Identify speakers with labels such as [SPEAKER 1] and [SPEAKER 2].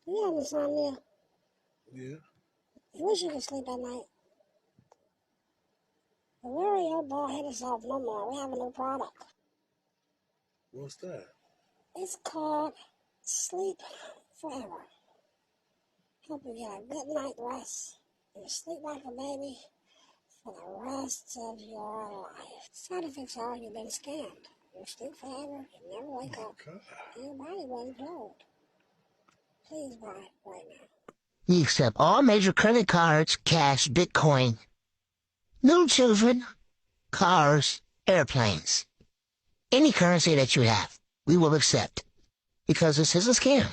[SPEAKER 1] You have insomnia.
[SPEAKER 2] Yeah.
[SPEAKER 1] You wish you could sleep at night. But worry your bald-headed self no more. We have a new product.
[SPEAKER 2] What's that?
[SPEAKER 1] It's called Sleep Forever. Help you get a good night rest and sleep like a baby for the rest of your life. Side effects are you've been scammed. You sleep forever, you never wake up,
[SPEAKER 2] God.
[SPEAKER 1] and your body won't implode. Please buy it right now.
[SPEAKER 3] We accept all major credit cards, cash, Bitcoin. Little children, cars, airplanes. Any currency that you have, we will accept. Because this is a scam.